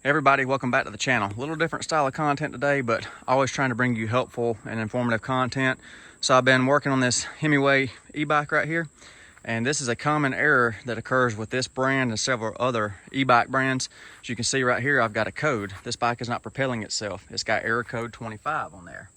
Everybody, welcome back to the channel. A little different style of content today, but always trying to bring you helpful and informative content. So I've been working on this Himiway e-bike right here, and this is a common error that occurs with this brand and several other e-bike brands. As you can see right here, I've got a code. This bike is not propelling itself. It's got error code 25 on there.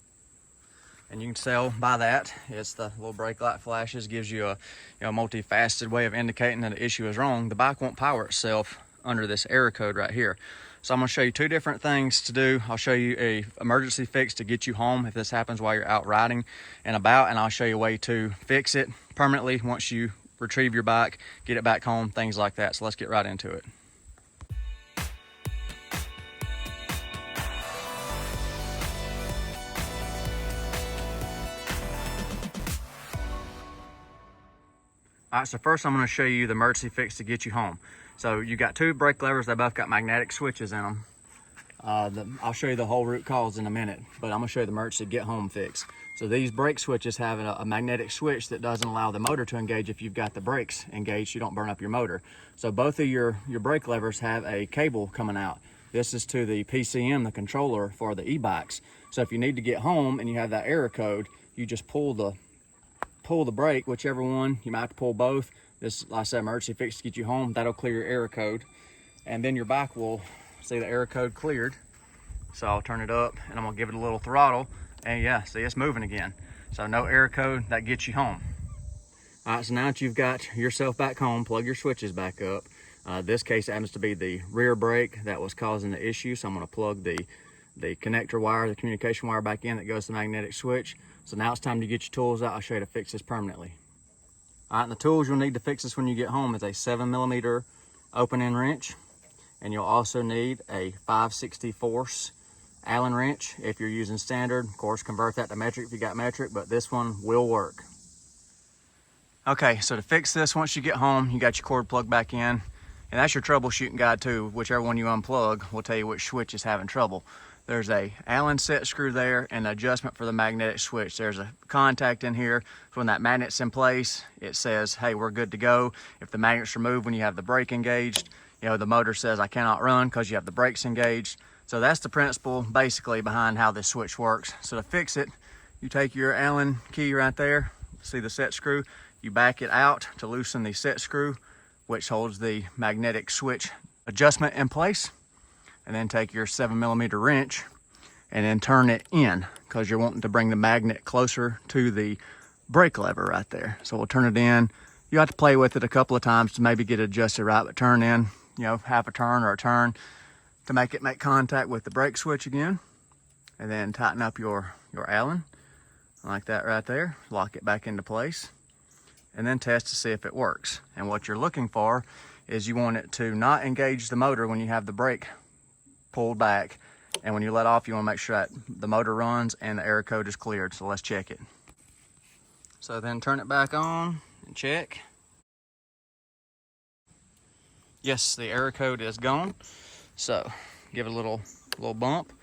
And you can tell by that, it's the little brake light flashes, gives you a multifaceted way of indicating that the issue is wrong. The bike won't power itself under this error code right here. So I'm going to show you two different things to do. I'll show you a emergency fix to get you home if this happens while you're out riding and about, and I'll show you a way to fix it permanently once you retrieve your bike, get it back home, things like that. So let's get right into it. All right, so first I'm going to show you the emergency fix to get you home. So you got two brake levers, they both got magnetic switches in them. I'll show you the whole root cause in a minute, but I'm going to show you the emergency get home fix. So these brake switches have a magnetic switch that doesn't allow the motor to engage if you've got the brakes engaged, you don't burn up your motor. So both of your brake levers have a cable coming out. This is to the PCM, the controller for the e-bikes. So if you need to get home and you have that error code, you just pull the brake, whichever one. You might have to pull both. This, like I said, emergency fix to get you home. That'll clear your error code, and then your bike will see the error code cleared. So I'll turn it up and I'm gonna give it a little throttle, and yeah, see, it's moving again. So no error code, that gets you home. All right, so now that you've got yourself back home, plug your switches back up. This case happens to be the rear brake that was causing the issue, so I'm gonna plug the connector wire, the communication wire back in that goes to the magnetic switch. So now it's time to get your tools out. I'll show you to fix this permanently. All right, and the tools you'll need to fix this when you get home is a 7mm open end wrench, and you'll also need a 5/64 Allen wrench. If you're using standard, of course, convert that to metric if you got metric, but this one will work. Okay, so to fix this, once you get home, you got your cord plugged back in, and that's your troubleshooting guide too. Whichever one you unplug will tell you which switch is having trouble. There's a Allen set screw there and an adjustment for the magnetic switch. There's a contact in here. So when that magnet's in place, it says, hey, we're good to go. If the magnet's removed when you have the brake engaged, the motor says I cannot run because you have the brakes engaged. So that's the principle basically behind how this switch works. So to fix it, you take your Allen key right there, see the set screw, you back it out to loosen the set screw, which holds the magnetic switch adjustment in place. And then take your 7mm wrench and then turn it in, because you're wanting to bring the magnet closer to the brake lever right there. So we'll turn it in. You have to play with it a couple of times to maybe get it adjusted right, but turn in, half a turn or a turn to make it make contact with the brake switch again. And then tighten up your Allen like that right there. Lock it back into place and then test to see if it works. And what you're looking for is you want it to not engage the motor when you have the brake pulled back, and when you let off, you want to make sure that the motor runs and the error code is cleared. So let's check it. So then turn it back on and check. Yes, the error code is gone. So give it a little bump.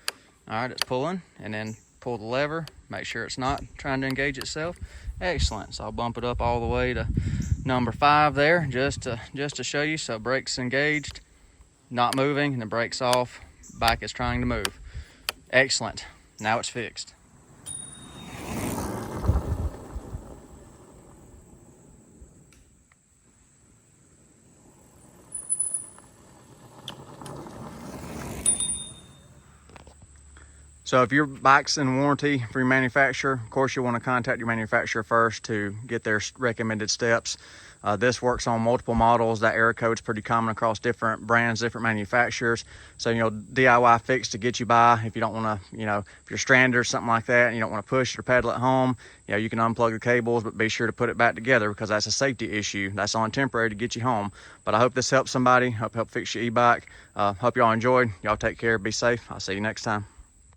All right, it's pulling, and then pull the lever, make sure it's not trying to engage itself. Excellent. So I'll bump it up all the way to number 5 there, just to show you. So brake's engaged, not moving, and the brake's off. Bike is trying to move. Excellent. Now it's fixed. So if your bike's in warranty for your manufacturer, of course you want to contact your manufacturer first to get their recommended steps. This works on multiple models. That error code's pretty common across different brands, different manufacturers. So, DIY fix to get you by. If you don't want to, if you're stranded or something like that and you don't want to push or pedal at home, you can unplug the cables, but be sure to put it back together, because that's a safety issue. That's on temporary to get you home. But I hope this helps somebody. Help fix your e-bike. Hope y'all enjoyed. Y'all take care. Be safe. I'll see you next time.